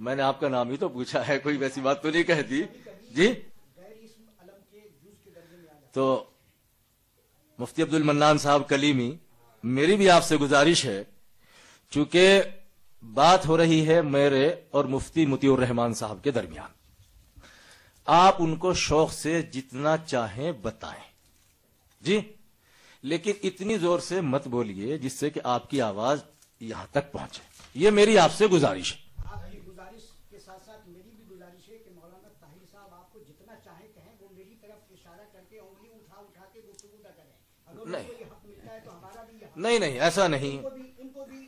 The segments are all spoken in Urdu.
میں نے آپ کا نام ہی تو پوچھا ہے، کوئی ویسی بات تو نہیں کہتی جی. تو مفتی عبد المنان صاحب کلیمی، میری بھی آپ سے گزارش ہے، چونکہ بات ہو رہی ہے میرے اور مفتی مطیع الرحمان صاحب کے درمیان، آپ ان کو شوق سے جتنا چاہیں بتائیں جی، لیکن اتنی زور سے مت بولیے جس سے کہ آپ کی آواز یہاں تک پہنچے. یہ میری آپ سے گزارش ہے. گزارش کے ساتھ ساتھ میری بھی گزارش ہے کہ مولانا طاہر صاحب آپ کو جتنا چاہیں کہیں، وہ میری طرف اشارہ کر کے انگلی اٹھا کے گفتگو نہ کریں. اگر ان کو یہ حق ملتا ہے تو ہمارا بھی یہ حق. نہیں ایسا نہیں. ان کو بھی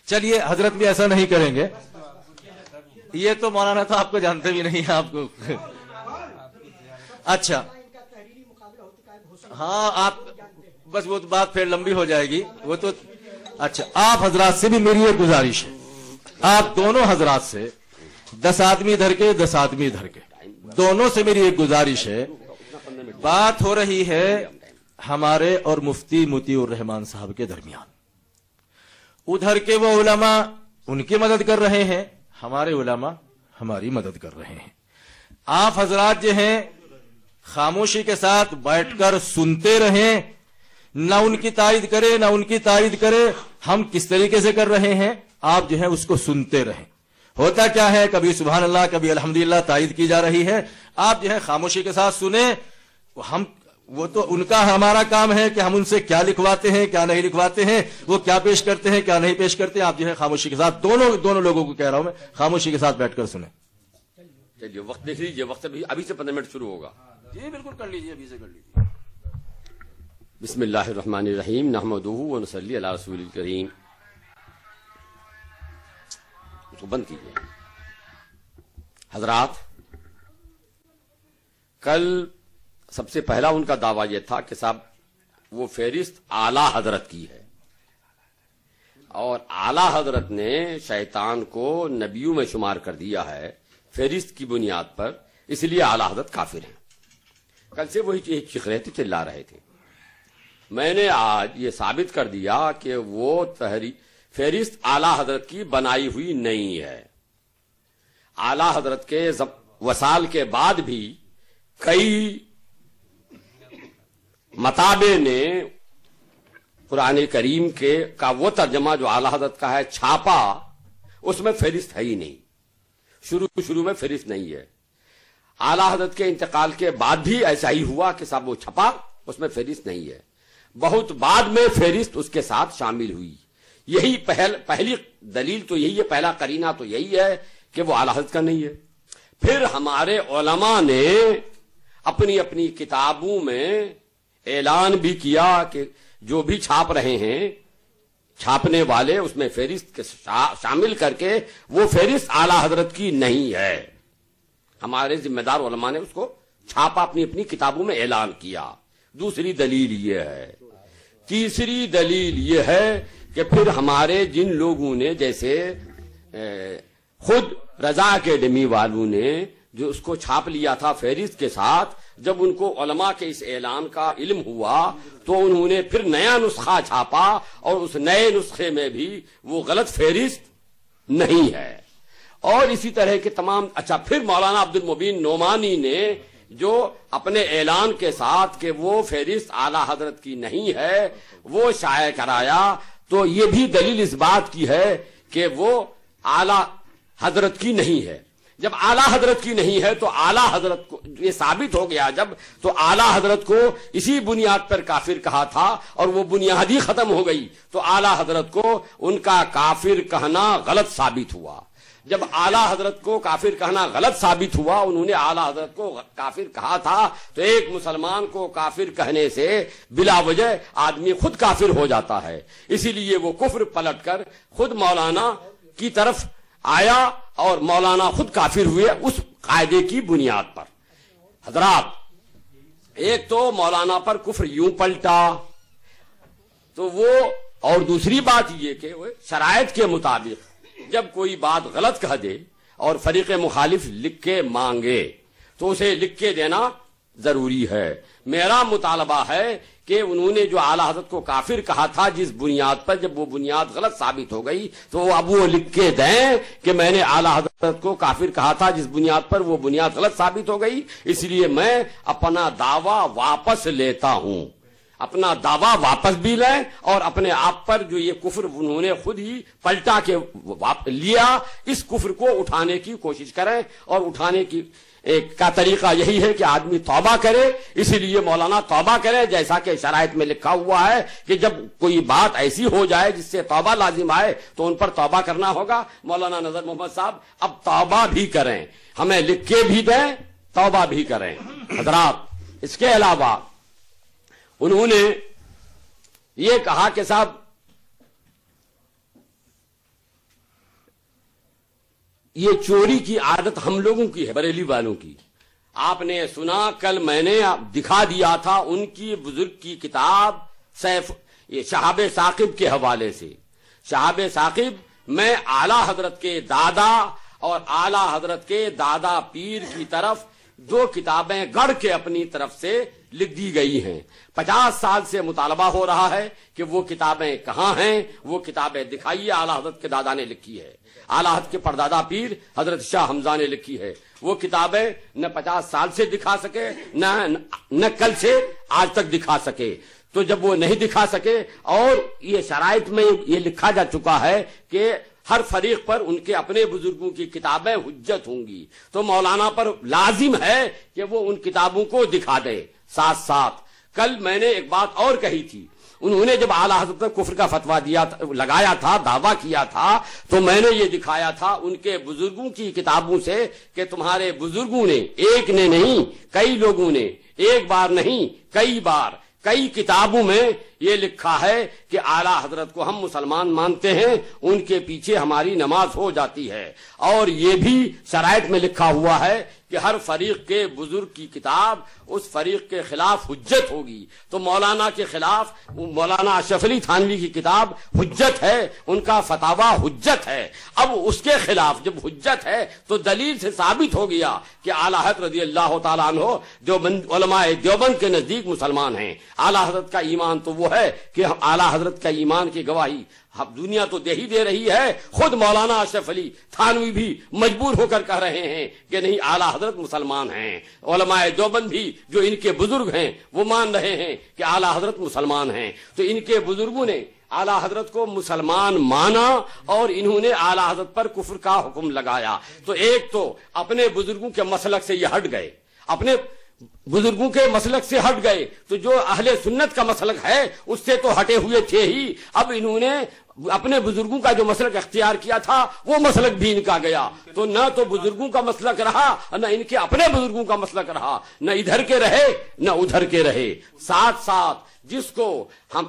چلیے حضرت بھی ایسا نہیں کریں گے. یہ تو مولانا تو آپ کو جانتے بھی نہیں آپ کو. اچھا ہاں، آپ بس وہ بات پھر لمبی ہو جائے گی وہ تو. اچھا، آپ حضرات سے بھی میری ایک گزارش ہے، آپ دونوں حضرات سے 10 آدمی ادھر کے 10 آدمی ادھر کے، دونوں سے میری ایک گزارش ہے. بات ہو رہی ہے ہمارے اور مفتی مطیع الرحمان صاحب کے درمیان. ادھر کے وہ علماء ان کی مدد کر رہے ہیں، ہمارے علماء ہماری مدد کر رہے ہیں. آپ حضرات جو ہیں خاموشی کے ساتھ بیٹھ کر سنتے رہیں، نہ ان کی تائید کرے نہ ان کی تائید کرے. ہم کس طریقے سے کر رہے ہیں آپ جو ہے اس کو سنتے رہیں. ہوتا کیا ہے، کبھی سبحان اللہ کبھی الحمدللہ تائید کی جا رہی ہے، آپ جو ہے خاموشی کے ساتھ سنیں. ہم وہ تو ان کا ہمارا کام ہے کہ ہم ان سے کیا لکھواتے ہیں کیا نہیں لکھواتے ہیں، وہ کیا پیش کرتے ہیں کیا نہیں پیش کرتے ہیں. آپ جو ہے خاموشی کے ساتھ دونوں لوگوں کو کہہ رہا ہوں میں، خاموشی کے ساتھ بیٹھ کر سنیں. چلیے وقت دیکھ لیجیے، وقت ابھی سے 15 منٹ شروع ہوگا. جی بالکل کر لیجیے، ابھی سے کر لیجیے. بسم اللہ الرحمن الرحیم، نحمدہ ونصلی علی رسول الکریم. اس کو بند کیجیے. حضرات، کل سب سے پہلا ان کا دعویٰ یہ تھا کہ صاحب وہ فہرست اعلی حضرت کی ہے، اور اعلی حضرت نے شیطان کو نبیوں میں شمار کر دیا ہے فہرست کی بنیاد پر، اس لیے اعلی حضرت کافر ہیں. کل سے وہی چیخ رہے تھے، چلا رہے تھے. میں نے آج یہ ثابت کر دیا کہ وہ فہرست اعلی حضرت کی بنائی ہوئی نہیں ہے. اعلی حضرت کے وصال کے بعد بھی کئی مطابع نے قرآن کریم کا وہ ترجمہ جو اعلی حضرت کا ہے چھاپا، اس میں فہرست ہے ہی نہیں. شروع میں فہرست نہیں ہے. اعلی حضرت کے انتقال کے بعد بھی ایسا ہی ہوا کہ صاحب وہ چھپا، اس میں فہرست نہیں ہے. بہت بعد میں فہرست اس کے ساتھ شامل ہوئی. یہی پہلی دلیل تو یہی ہے، پہلا قرینہ تو یہی ہے کہ وہ اعلی حضرت کا نہیں ہے. پھر ہمارے علماء نے اپنی اپنی کتابوں میں اعلان بھی کیا کہ جو بھی چھاپ رہے ہیں چھاپنے والے، اس میں فہرست کے شامل کر کے وہ فہرست اعلی حضرت کی نہیں ہے. ہمارے ذمہ دار علماء نے اس کو چھاپا، اپنی اپنی کتابوں میں اعلان کیا. دوسری دلیل یہ ہے. تیسری دلیل یہ ہے کہ پھر ہمارے جن لوگوں نے، جیسے خود رضا اکیڈمی والوں نے جو اس کو چھاپ لیا تھا فہرست کے ساتھ، جب ان کو علماء کے اس اعلان کا علم ہوا تو انہوں نے پھر نیا نسخہ چھاپا، اور اس نئے نسخے میں بھی وہ غلط فہرست نہیں ہے. اور اسی طرح کے تمام. اچھا، پھر مولانا عبد المبین نعمانی نے جو اپنے اعلان کے ساتھ کہ وہ فہرست اعلی حضرت کی نہیں ہے وہ شائع کرایا، تو یہ بھی دلیل اس بات کی ہے کہ وہ اعلی حضرت کی نہیں ہے. جب اعلی حضرت کی نہیں ہے تو اعلی حضرت کو یہ ثابت ہو گیا جب، تو اعلی حضرت کو اسی بنیاد پر کافر کہا تھا، اور وہ بنیاد ہی ختم ہو گئی، تو اعلی حضرت کو ان کا کافر کہنا غلط ثابت ہوا. جب اعلی حضرت کو کافر کہنا غلط ثابت ہوا، انہوں نے اعلی حضرت کو کافر کہا تھا، تو ایک مسلمان کو کافر کہنے سے بلا وجہ آدمی خود کافر ہو جاتا ہے. اسی لیے وہ کفر پلٹ کر خود مولانا کی طرف آیا، اور مولانا خود کافر ہوئے اس قاعدے کی بنیاد پر. حضرات، ایک تو مولانا پر کفر یوں پلٹا، تو وہ، اور دوسری بات یہ کہ شرائط کے مطابق جب کوئی بات غلط کہہ دے اور فریق مخالف لکھ کے مانگے تو اسے لکھ کے دینا ضروری ہے. میرا مطالبہ ہے کہ انہوں نے جو اعلیٰ حضرت کو کافر کہا تھا جس بنیاد پر، جب وہ بنیاد غلط ثابت ہو گئی تو اب وہ لکھ کے دیں کہ میں نے اعلیٰ حضرت کو کافر کہا تھا جس بنیاد پر وہ بنیاد غلط ثابت ہو گئی، اس لیے میں اپنا دعویٰ واپس لیتا ہوں۔ اپنا دعویٰ واپس بھی لیں اور اپنے آپ پر جو یہ کفر انہوں نے خود ہی پلٹا کے لیا، اس کفر کو اٹھانے کی کوشش کریں، اور اٹھانے کی ایک کا طریقہ یہی ہے کہ آدمی توبہ کرے۔ اسی لیے مولانا توبہ کرے، جیسا کہ شرائط میں لکھا ہوا ہے کہ جب کوئی بات ایسی ہو جائے جس سے توبہ لازم آئے تو ان پر توبہ کرنا ہوگا۔ مولانا نذر محمد صاحب اب توبہ بھی کریں، ہمیں لکھ کے بھی دیں، توبہ بھی کریں۔ حضرات، اس کے علاوہ انہوں نے یہ کہا کہ صاحب یہ چوری کی عادت ہم لوگوں کی ہے، بریلی والوں کی۔ آپ نے سنا، کل میں نے دکھا دیا تھا ان کی بزرگ کی کتاب شہاب ثاقب کے حوالے سے۔ شہاب ثاقب میں اعلیٰ حضرت کے دادا اور اعلیٰ حضرت کے دادا پیر کی طرف 2 کتابیں گڑھ کے اپنی طرف سے لکھ دی گئی ہیں۔ 50 سال سے مطالبہ ہو رہا ہے کہ وہ کتابیں کہاں ہیں، وہ کتابیں دکھائیے۔ اعلیٰ حضرت کے دادا نے لکھی ہے، اعلیٰ حضرت کے پردادا پیر حضرت شاہ حمزہ نے لکھی ہے۔ وہ کتابیں نہ 50 سال سے دکھا سکے، نہ کل سے آج تک دکھا سکے۔ تو جب وہ نہیں دکھا سکے، اور یہ شرائط میں یہ لکھا جا چکا ہے کہ ہر فریق پر ان کے اپنے بزرگوں کی کتابیں حجت ہوں گی، تو مولانا پر لازم ہے کہ وہ ان کتابوں کو دکھا دے۔ ساتھ ساتھ کل میں نے ایک بات اور کہی تھی، انہوں نے جب اعلیٰ حضرت نے کفر کا فتویٰ لگایا تھا، دعویٰ کیا تھا، تو میں نے یہ دکھایا تھا ان کے بزرگوں کی کتابوں سے کہ تمہارے بزرگوں نے، ایک نے نہیں کئی لوگوں نے، ایک بار نہیں کئی بار، کئی کتابوں میں یہ لکھا ہے کہ اعلیٰ حضرت کو ہم مسلمان مانتے ہیں، ان کے پیچھے ہماری نماز ہو جاتی ہے۔ اور یہ بھی شرائط میں لکھا ہوا ہے کہ ہر فریق کے بزرگ کی کتاب اس فریق کے خلاف حجت ہوگی۔ تو مولانا کے خلاف مولانا اشرف علی تھانوی کی کتاب حجت ہے، ان کا فتاویٰ حجت ہے۔ اب اس کے خلاف جب حجت ہے تو دلیل سے ثابت ہو گیا کہ اعلیٰ حضرت رضی اللہ تعالیٰ عنہ علماء دیوبند کے نزدیک مسلمان ہیں۔ اعلیٰ حضرت کا ایمان تو وہ ہے کہ اعلیٰ حضرت کا ایمان کی گواہی دنیا تو دے رہی ہے، خود مولانا اشرف علی تھانوی بھی مجبور ہو کر کہہ رہے ہیں کہ نہیں، اعلیٰ حضرت مسلمان ہیں۔ علماء دیوبند بھی جو ان کے بزرگ ہیں وہ مان رہے ہیں کہ اعلیٰ حضرت مسلمان ہیں۔ تو ان کے بزرگوں نے اعلیٰ حضرت کو مسلمان مانا اور انہوں نے اعلیٰ حضرت پر کفر کا حکم لگایا۔ تو ایک تو اپنے بزرگوں کے مسلک سے یہ ہٹ گئے، اپنے بزرگوں کے مسلک سے ہٹ گئے، تو جو اہل سنت کا مسلک ہے اس سے تو ہٹے ہوئے تھے ہی، اب انہوں نے اپنے بزرگوں کا جو مسلک اختیار کیا تھا وہ مسلک بھی ان کا گیا۔ تو نہ تو بزرگوں کا مسلک رہا، نہ ان کے اپنے بزرگوں کا مسلک رہا، نہ ادھر کے رہے نہ ادھر کے رہے۔ ساتھ ساتھ جس کو ہم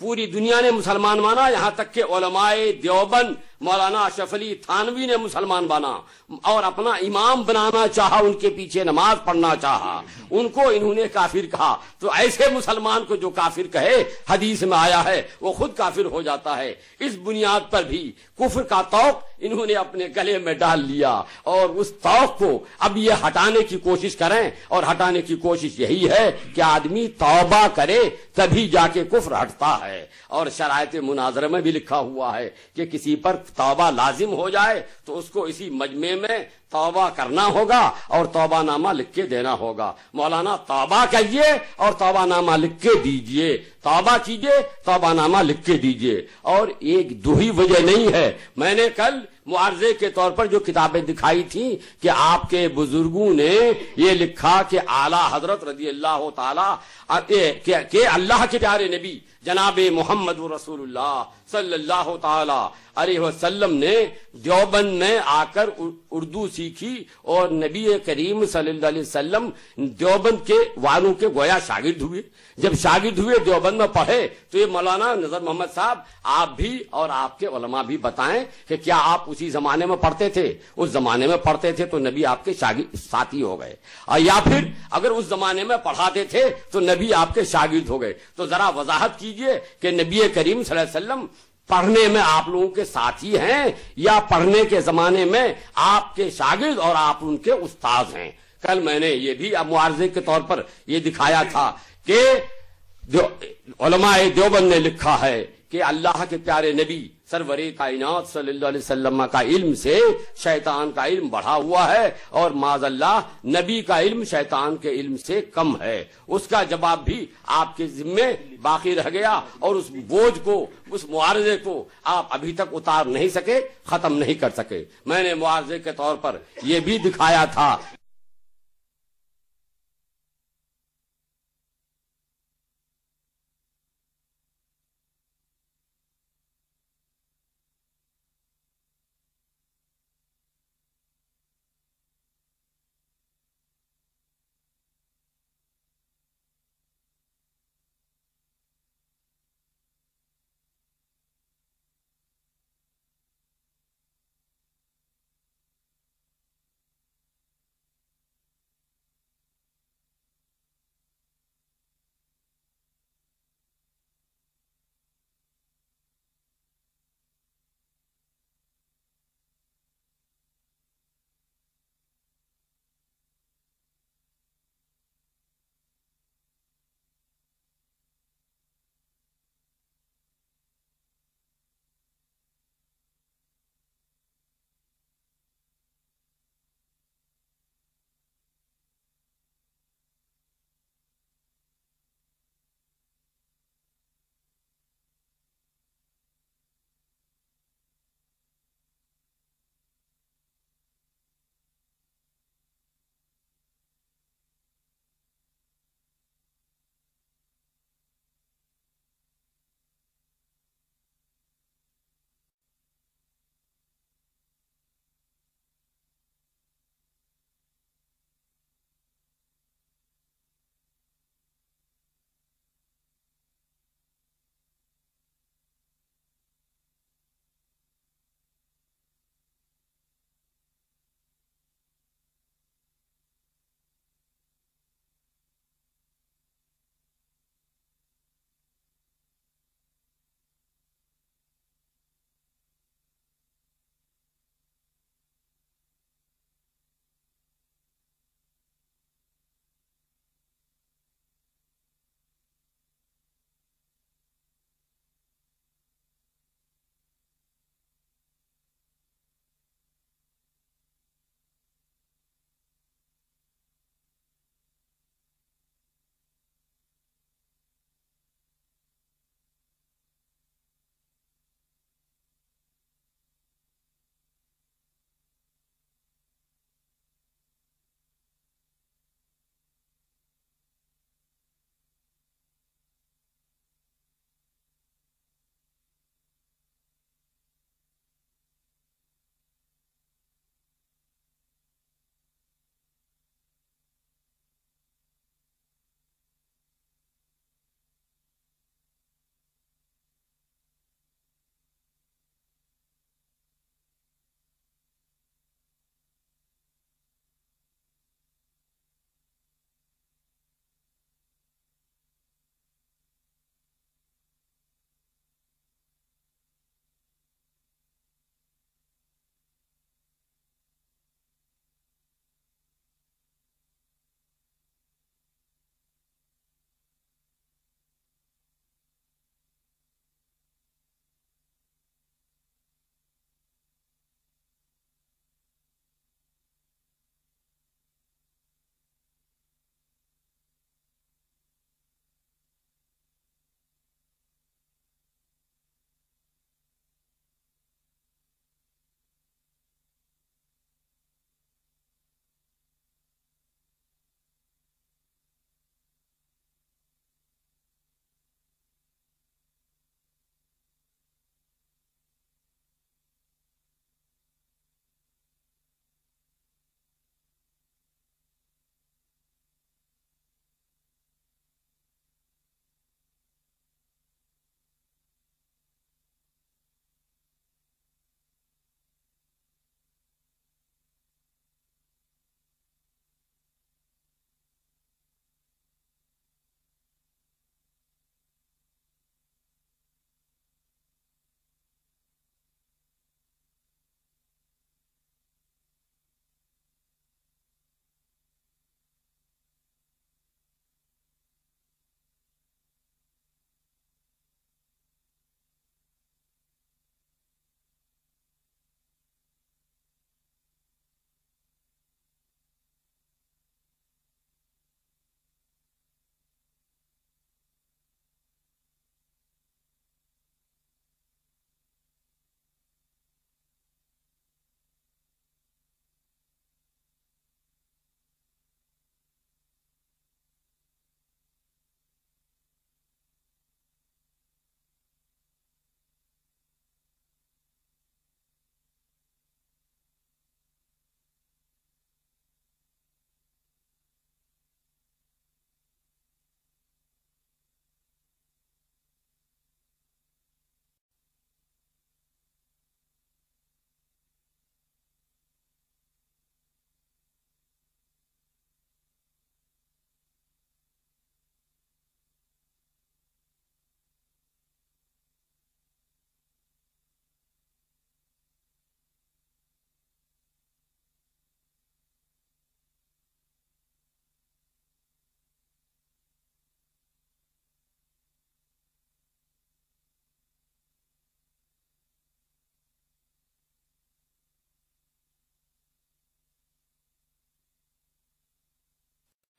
پوری دنیا نے مسلمان مانا، یہاں تک کہ علماء دیوبند مولانا اشرف علی تھانوی نے مسلمان بنا اور اپنا امام بنانا چاہا، ان کے پیچھے نماز پڑھنا چاہا، ان کو انہوں نے کافر کہا۔ تو ایسے مسلمان کو جو کافر کہے، حدیث میں آیا ہے، وہ خود کافر ہو جاتا ہے۔ اس بنیاد پر بھی کفر کا طوق انہوں نے اپنے گلے میں ڈال لیا، اور اس طوق کو اب یہ ہٹانے کی کوشش کریں، اور ہٹانے کی کوشش یہی ہے کہ آدمی توبہ کرے تبھی جا کے کفر ہٹتا ہے۔ اور شرائط مناظرہ میں بھی لکھا ہوا ہے کہ کسی پر توبہ لازم ہو جائے تو اس کو اسی مجمع میں توبہ کرنا ہوگا اور توبہ نامہ لکھ کے دینا ہوگا۔ مولانا توبہ کہیے اور توبہ نامہ لکھ کے دیجئے، توبہ کیجئے، توبہ نامہ لکھ کے دیجئے۔ اور ایک دوہی وجہ نہیں ہے، میں نے کل معارضے کے طور پر جو کتابیں دکھائی تھیں کہ آپ کے بزرگوں نے یہ لکھا کہ اعلیٰ حضرت رضی اللہ تعالی کہ اللہ کے پیارے نبی جناب محمد رسول اللہ صلی اللہ تعالی علیہ وسلم نے دیوبند میں آ کر اردو سیکھی، اور نبی کریم صلی اللہ علیہ وسلم دیوبند کے والوں کے گویا شاگرد ہوئے۔ جب شاگرد ہوئے، دیوبند میں پڑھے، تو یہ مولانا نذر محمد صاحب آپ بھی اور آپ کے علماء بھی بتائیں کہ کیا آپ اسی زمانے میں پڑھتے تھے؟ اس زمانے میں پڑھتے تھے تو نبی آپ کے شاگرد ساتھی ہو گئے، اور یا پھر اگر اس زمانے میں پڑھاتے تھے تو نبی آپ کے شاگرد ہو گئے۔ تو ذرا وضاحت کیجئے کہ نبی کریم صلی اللہ علیہ وسلم پڑھنے میں آپ لوگوں کے ساتھی ہیں یا پڑھنے کے زمانے میں آپ کے شاگرد اور آپ ان کے استاد ہیں؟ کل میں نے یہ بھی معارضے کے طور پر یہ دکھایا تھا کہ علماء دیوبند نے لکھا ہے کہ اللہ کے پیارے نبی سرور کائنات صلی اللہ علیہ وسلم کا علم سے شیطان کا علم بڑھا ہوا ہے، اور معاذ اللہ نبی کا علم شیطان کے علم سے کم ہے۔ اس کا جواب بھی آپ کے ذمے باقی رہ گیا، اور اس بوجھ کو، اس معارضے کو آپ ابھی تک اتار نہیں سکے، ختم نہیں کر سکے۔ میں نے معارضے کے طور پر یہ بھی دکھایا تھا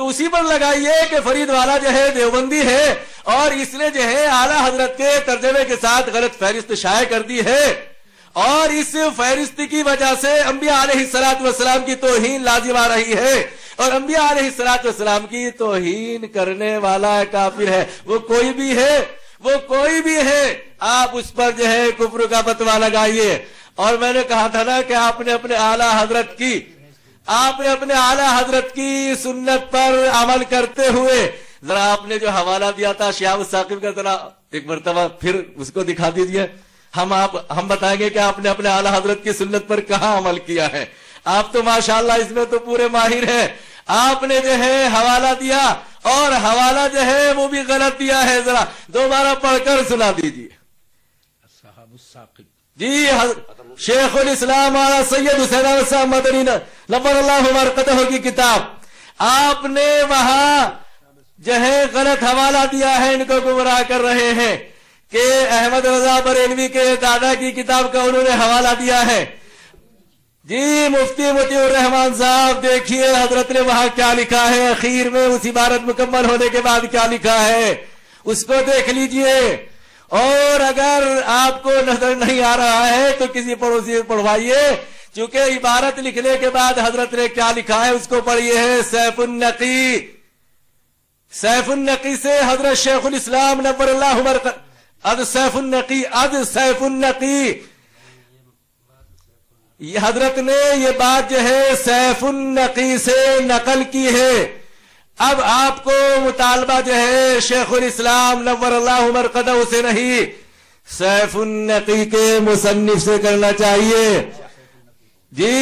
تو اسی پر لگائیے کہ فرید والا جو ہے دیوبندی ہے اور اس نے جو ہے اعلیٰ حضرت کے ترجمے کے ساتھ غلط فہرست شائع کر دی ہے، اور اس فہرست کی وجہ سے انبیاء علیہ الصلوۃ والسلام کی توہین لازم آ رہی ہے، اور انبیاء علیہ الصلوۃ والسلام کی توہین کرنے والا کافر ہے، وہ کوئی بھی ہے، وہ کوئی بھی ہے، آپ اس پر جو ہے کفر کا فتویٰ لگائیے۔ اور میں نے کہا تھا نا کہ آپ نے اپنے اعلیٰ حضرت کی سنت پر عمل کرتے ہوئے ذرا آپ نے جو حوالہ دیا تھا شہاب الثاقب کا، ذرا ایک مرتبہ پھر اس کو دکھا دیجیے، ہم بتائیں گے کہ آپ نے اپنے اعلیٰ حضرت کی سنت پر کہاں عمل کیا ہے۔ آپ تو ماشاءاللہ اس میں تو پورے ماہر ہیں، آپ نے جو ہے حوالہ دیا اور حوالہ جو ہے وہ بھی غلط دیا ہے، ذرا دوبارہ پڑھ کر سنا دیجیے۔ صحاب الثاقب جی شیخ الاسلام مولانا سید حسین احمد صاحب مدنی نور اللہ مرقدہ کی کتاب، آپ نے وہاں جو ہے غلط حوالہ دیا ہے، ان کو گمراہ کر رہے ہیں کہ احمد رضا بریلوی کے دادا کی کتاب کا انہوں نے حوالہ دیا ہے۔ جی مفتی مطیع الرحمان صاحب دیکھیے حضرت نے وہاں کیا لکھا ہے، اخیر میں اس عبارت مکمل ہونے کے بعد کیا لکھا ہے اس کو دیکھ لیجئے، اور اگر آپ کو نظر نہیں آ رہا ہے تو کسی پڑوسی سے پڑھوائیے، چونکہ عبارت لکھنے کے بعد حضرت نے کیا لکھا ہے اس کو پڑھیے ہے۔ سیف النقی سے حضرت شیخ الاسلام نور اللہ مرقدہ سیف النقی حضرت نے یہ بات جو ہے سیف النقی سے نقل کی ہے۔ اب آپ کو مطالبہ جو ہے شیخ الاسلام نور اللہ مرقدہ سے نہیں، سیف النقی کے مصنف سے کرنا چاہیے۔ جی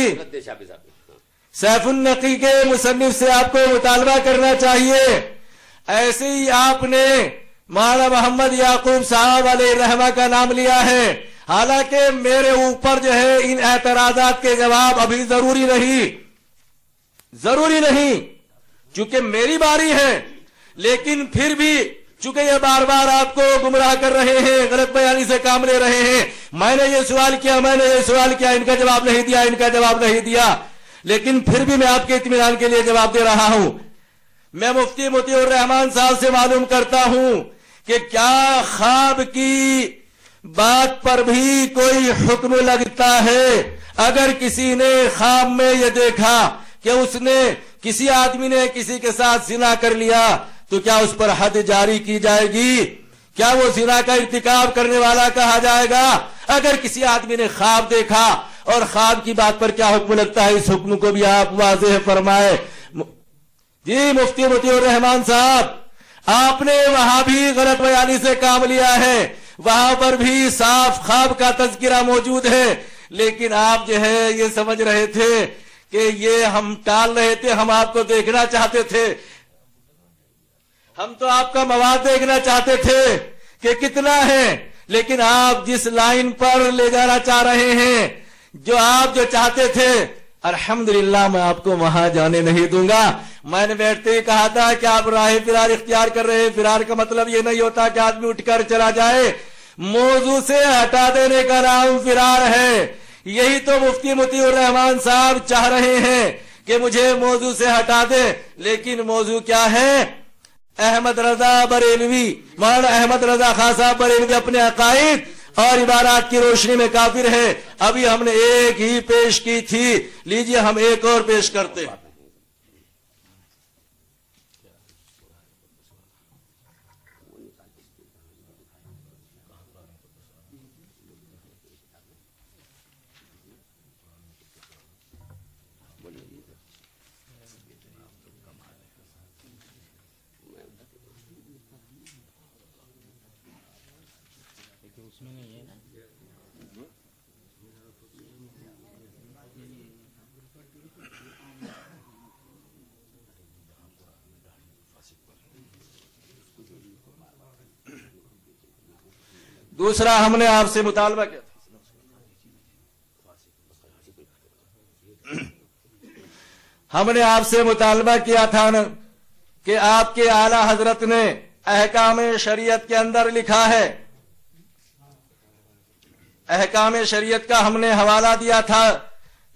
سیف النقی کے مصنف سے آپ کو مطالبہ کرنا چاہیے۔ ایسے ہی آپ نے مولانا محمد یعقوب صاحب علیہ الرحمہ کا نام لیا ہے، حالانکہ میرے اوپر جو ہے ان اعتراضات کے جواب ابھی ضروری نہیں چونکہ میری باری ہے، لیکن پھر بھی چونکہ یہ بار بار آپ کو گمراہ کر رہے ہیں، غلط بیانی سے کام لے رہے ہیں، میں نے یہ سوال کیا ان کا جواب نہیں دیا، لیکن پھر بھی میں آپ کے اطمینان کے لیے جواب دے رہا ہوں۔ میں مفتی مطیع الرحمان صاحب سے معلوم کرتا ہوں کہ کیا خواب کی بات پر بھی کوئی حکم لگتا ہے؟ اگر کسی نے خواب میں یہ دیکھا کہ اس نے کسی آدمی نے کسی کے ساتھ زنا کر لیا تو کیا اس پر حد جاری کی جائے گی؟ کیا وہ زنا کا ارتکاب کرنے والا کہا جائے گا؟ اگر کسی آدمی نے خواب دیکھا اور خواب کی بات پر کیا حکم لگتا ہے، اس حکم کو بھی آپ واضح فرمائے۔ جی مفتی مطیع الرحمان صاحب، آپ نے وہاں بھی غلط بیانی سے کام لیا ہے، وہاں پر بھی صاف خواب کا تذکرہ موجود ہے، لیکن آپ جو ہے یہ سمجھ رہے تھے کہ یہ ہم ٹال رہے تھے، ہم آپ کو دیکھنا چاہتے تھے، ہم تو آپ کا مواد دیکھنا چاہتے تھے کہ کتنا ہے، لیکن آپ جس لائن پر لے جانا چاہ رہے ہیں، جو چاہتے تھے، الحمدللہ میں آپ کو وہاں جانے نہیں دوں گا۔ میں نے بیٹھتے ہی کہا تھا کہ آپ راہ فرار اختیار کر رہے ہیں، فرار کا مطلب یہ نہیں ہوتا کہ آدمی اٹھ کر چلا جائے، موضوع سے ہٹا دینے کا نام فرار ہے۔ یہی تو مفتی مطیع الرحمان صاحب چاہ رہے ہیں کہ مجھے موضوع سے ہٹا دے، لیکن موضوع کیا ہے؟ احمد رضا بریلوی، مولانا احمد رضا خان صاحب بریلوی اپنے عقائد اور عبارات کی روشنی میں کافر ہے۔ ابھی ہم نے ایک ہی پیش کی تھی، لیجئے ہم ایک اور پیش کرتے ہیں۔ دوسرا ہم نے آپ سے مطالبہ کیا تھا، ہم نے آپ سے مطالبہ کیا تھا کہ آپ کے اعلیٰ حضرت نے احکام شریعت کے اندر لکھا ہے، احکام شریعت کا ہم نے حوالہ دیا تھا،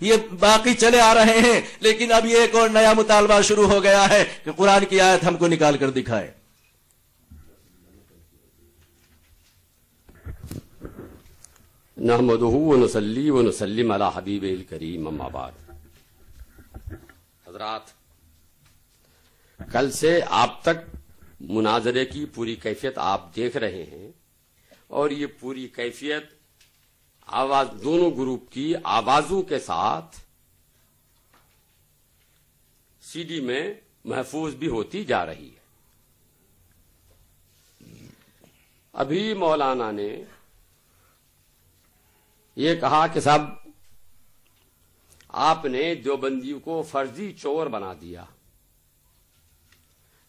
یہ باقی چلے آ رہے ہیں، لیکن اب یہ ایک اور نیا مطالبہ شروع ہو گیا ہے کہ قرآن کی آیت ہم کو نکال کر دکھائے۔ نحمدہ ونصلی ونسلم علی حبیبہ الکریم، اما بعد۔ حضرات، کل سے آپ تک مناظرے کی پوری کیفیت آپ دیکھ رہے ہیں، اور یہ پوری کیفیت آواز دونوں گروپ کی آوازوں کے ساتھ سی ڈی میں محفوظ بھی ہوتی جا رہی ہے۔ ابھی مولانا نے یہ کہا کہ صاحب آپ نے دیوبندیوں کو فرضی چور بنا دیا۔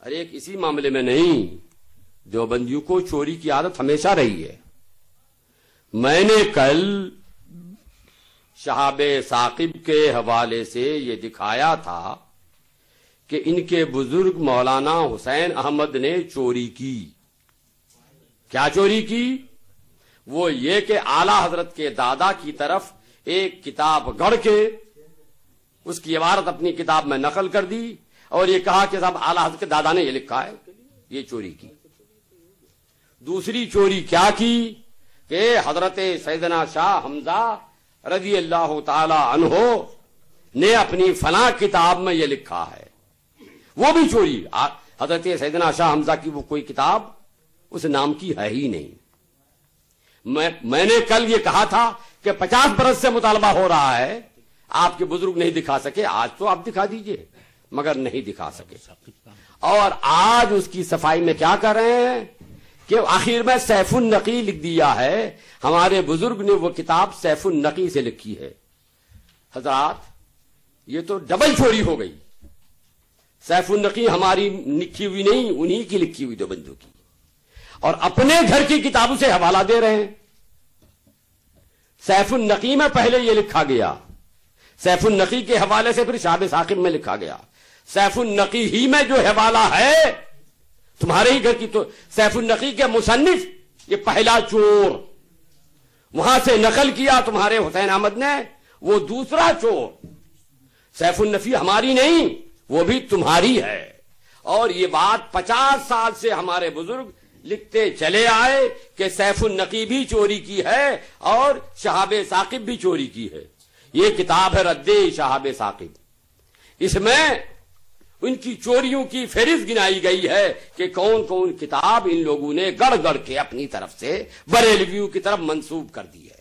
ارے ایک اسی معاملے میں نہیں، دیوبندیوں کو چوری کی عادت ہمیشہ رہی ہے۔ میں نے کل شہاب ثاقب کے حوالے سے یہ دکھایا تھا کہ ان کے بزرگ مولانا حسین احمد نے چوری کی۔ کیا چوری کی؟ وہ یہ کہ اعلی حضرت کے دادا کی طرف ایک کتاب گڑھ کے اس کی عبارت اپنی کتاب میں نقل کر دی اور یہ کہا کہ صاحب اعلی حضرت کے دادا نے یہ لکھا ہے، یہ چوری کی۔ دوسری چوری کیا کی کہ حضرت سیدنا شاہ حمزہ رضی اللہ تعالی عنہ نے اپنی فلاں کتاب میں یہ لکھا ہے، وہ بھی چوری۔ حضرت سیدنا شاہ حمزہ کی وہ کوئی کتاب اس نام کی ہے ہی نہیں۔ میں نے کل یہ کہا تھا کہ 50 برس سے مطالبہ ہو رہا ہے، آپ کے بزرگ نہیں دکھا سکے، آج تو آپ دکھا دیجئے، مگر نہیں دکھا سکے۔ اور آج اس کی صفائی میں کیا کر رہے ہیں کہ آخر میں سیف النقی لکھ دیا ہے۔ ہمارے بزرگ نے وہ کتاب سیف النقی سے لکھی ہے۔ حضرات، یہ تو ڈبل چوری ہو گئی۔ سیف النقی ہماری لکھی ہوئی نہیں، انہی کی لکھی ہوئی دیوبندیوں کی، اور اپنے گھر کی کتابوں سے حوالہ دے رہے ہیں۔ سیف النقی میں پہلے یہ لکھا گیا، سیف النقی کے حوالے سے پھر شہاب ثاقب میں لکھا گیا۔ سیف النقی ہی میں جو حوالہ ہے تمہارے ہی گھر کی، تو سیف النقی کے مصنف یہ پہلا چور، وہاں سے نقل کیا تمہارے حسین احمد نے، وہ دوسرا چور۔ سیف النقی ہماری نہیں، وہ بھی تمہاری ہے۔ اور یہ بات 50 سال سے ہمارے بزرگ لکھتے چلے آئے کہ سیف النقی بھی چوری کی ہے اور شہاب ثاقب بھی چوری کی ہے۔ یہ کتاب ہے رد شہاب ثاقب، اس میں ان کی چوریوں کی فہرست گنائی گئی ہے کہ کون کون کتاب ان لوگوں نے گڑھ گڑھ کے اپنی طرف سے بریلویوں کی طرف منسوب کر دی ہے۔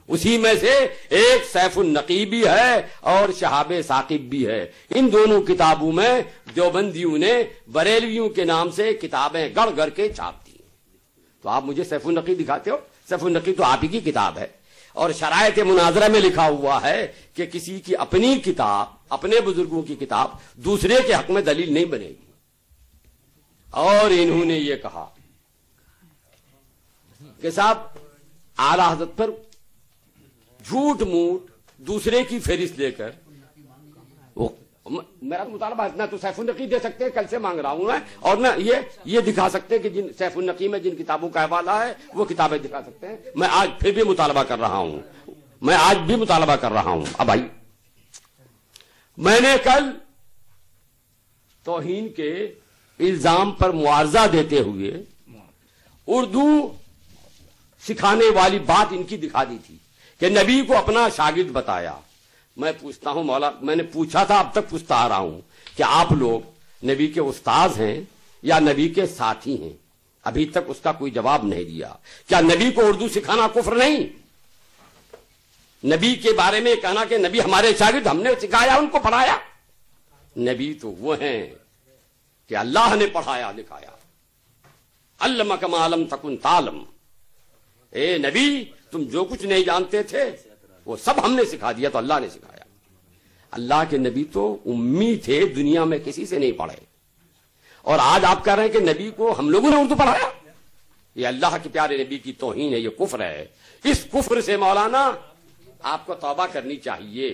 اسی میں سے ایک سیف النقی بھی ہے اور شہاب ثاقب بھی ہے۔ ان دونوں کتابوں میں دیوبندیوں نے بریلویوں کے نام سے کتابیں گڑھ گڑھ کے چھاپ دی۔ تو آپ مجھے سیف النقی دکھاتے ہو؟ سیف النقی تو آپ ہی کی کتاب ہے، اور شرائط مناظرہ میں لکھا ہوا ہے کہ کسی کی اپنی کتاب، اپنے بزرگوں کی کتاب دوسرے کے حق میں دلیل نہیں بنے گی۔ اور انہوں نے یہ کہا کہ صاحب اعلی حضرت پر جھوٹ موٹ دوسرے کی فہرست لے کر، میرا مطالبہ اتنا تو سیف النقی دے سکتے ہیں، کل سے مانگ رہا ہوں میں، اور نہ یہ دکھا سکتے ہیں کہ جن سیف النقی میں جن کتابوں کا حوالہ ہے وہ کتابیں دکھا سکتے ہیں۔ میں آج پھر بھی مطالبہ کر رہا ہوں، میں آج بھی مطالبہ کر رہا ہوں۔ اب بھائی، میں نے کل توہین کے الزام پر معارضہ دیتے ہوئے اردو سکھانے والی بات ان کی دکھا دی تھی کہ نبی کو اپنا شاگرد بتایا۔ میں پوچھتا ہوں مولا، میں نے پوچھا تھا، اب تک پوچھتا آ رہا ہوں کہ آپ لوگ نبی کے استاذ ہیں یا نبی کے ساتھی ہیں؟ ابھی تک اس کا کوئی جواب نہیں دیا۔ کیا نبی کو اردو سکھانا کفر نہیں؟ نبی کے بارے میں کہنا کہ نبی ہمارے شاگرد، ہم نے سکھایا، ان کو پڑھایا؟ نبی تو وہ ہیں کہ اللہ نے پڑھایا لکھایا۔ علمک ما لم تکن تعلم، اے نبی تم جو کچھ نہیں جانتے تھے وہ سب ہم نے سکھا دیا، تو اللہ نے سکھایا۔ اللہ کے نبی تو امی تھے، دنیا میں کسی سے نہیں پڑھے، اور آج آپ کہہ رہے ہیں کہ نبی کو ہم لوگوں نے اردو پڑھایا؟ یہ اللہ کے پیارے نبی کی توہین ہے، یہ کفر ہے۔ اس کفر سے مولانا آپ کو توبہ کرنی چاہیے،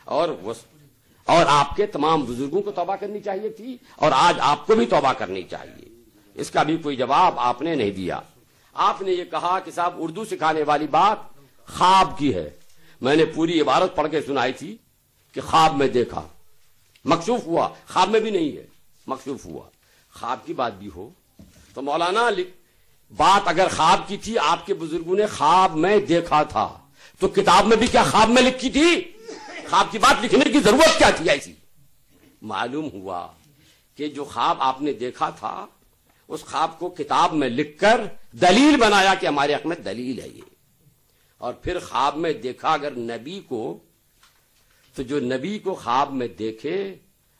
اور آپ کے تمام بزرگوں کو توبہ کرنی چاہیے تھی، اور آج آپ کو بھی توبہ کرنی چاہیے۔ اس کا بھی کوئی جواب آپ نے نہیں دیا۔ آپ نے یہ کہا کہ صاحب اردو سکھانے والی بات خواب کی ہے۔ میں نے پوری عبارت پڑھ کے سنائی تھی کہ خواب میں دیکھا، مکشوف ہوا، خواب میں بھی نہیں ہے، مکشوف ہوا، خواب کی بات بھی ہو تو مولانا بات اگر خواب کی تھی، آپ کے بزرگوں نے خواب میں دیکھا تھا، تو کتاب میں بھی کیا خواب میں لکھی تھی؟ خواب کی بات لکھنے کی ضرورت کیا تھی ایسی؟ معلوم ہوا کہ جو خواب آپ نے دیکھا تھا اس خواب کو کتاب میں لکھ کر دلیل بنایا کہ ہمارے حق میں دلیل ہے یہ، اور پھر خواب میں دیکھا اگر نبی کو، تو جو نبی کو خواب میں دیکھے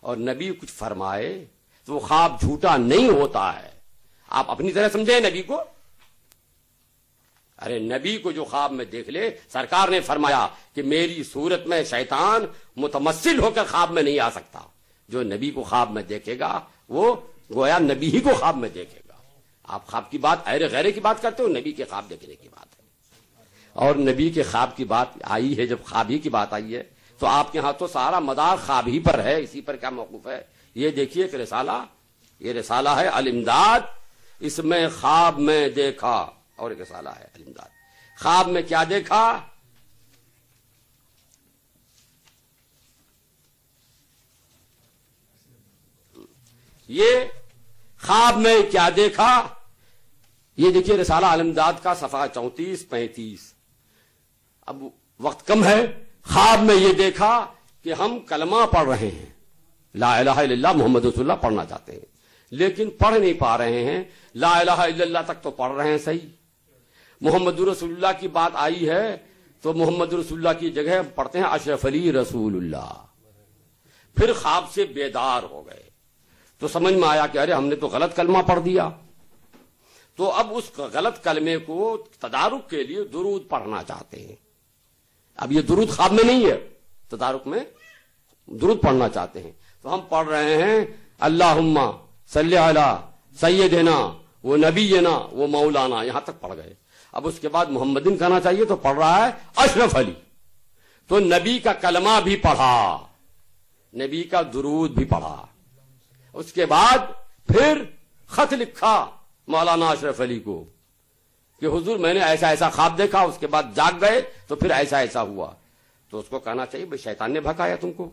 اور نبی کچھ فرمائے تو وہ خواب جھوٹا نہیں ہوتا ہے۔ آپ اپنی طرح سمجھیں نبی کو، ارے نبی کو جو خواب میں دیکھ لے، سرکار نے فرمایا کہ میری صورت میں شیطان متمثل ہو کر خواب میں نہیں آ سکتا، جو نبی کو خواب میں دیکھے گا وہ گویا نبی ہی کو خواب میں دیکھے گا۔ آپ خواب کی بات ایرے غیرے کی بات کرتے ہو، نبی کے خواب دیکھنے کی بات ہے، اور نبی کے خواب کی بات آئی ہے، جب خواب ہی کی بات آئی ہے تو آپ کے ہاں تو سارا مدار خواب ہی پر ہے، اسی پر کیا موقف ہے؟ یہ دیکھیے کہ رسالہ، یہ رسالہ ہے الامداد، اس میں خواب میں دیکھا، اور ایک رسالہ ہے الامداد، خواب میں کیا دیکھا؟ یہ خواب میں کیا دیکھا، یہ دیکھیے رسالہ الامداد کا صفحہ 34-35۔ اب وقت کم ہے، خواب میں یہ دیکھا کہ ہم کلمہ پڑھ رہے ہیں، لا الہ الا اللہ محمد رسول اللہ پڑھنا چاہتے ہیں، لیکن پڑھ نہیں پا رہے ہیں، لا الہ الا اللہ تک تو پڑھ رہے ہیں صحیح، محمد رسول اللہ کی بات آئی ہے تو محمد رسول اللہ کی جگہ پڑھتے ہیں اشرف علی رسول اللہ۔ پھر خواب سے بیدار ہو گئے تو سمجھ میں آیا کہ ارے ہم نے تو غلط کلمہ پڑھ دیا، تو اب اس غلط کلمے کو تدارک کے لیے درود پڑھنا چاہتے ہیں۔ اب یہ درود خواب میں نہیں ہے، تدارک میں درود پڑھنا چاہتے ہیں، تو ہم پڑھ رہے ہیں اللہم صلی علی سیدنا و نبینا و مولانا، یہاں تک پڑھ گئے۔ اب اس کے بعد محمدن کہنا چاہیے تو پڑھ رہا ہے اشرف علی، تو نبی کا کلمہ بھی پڑھا، نبی کا درود بھی پڑھا، اس کے بعد پھر خط لکھا مولانا اشرف علی کو کہ حضور میں نے ایسا ایسا خواب دیکھا، اس کے بعد جاگ گئے تو پھر ایسا ایسا ہوا، تو اس کو کہنا چاہیے بھائی شیطان نے بھکایا تم کو،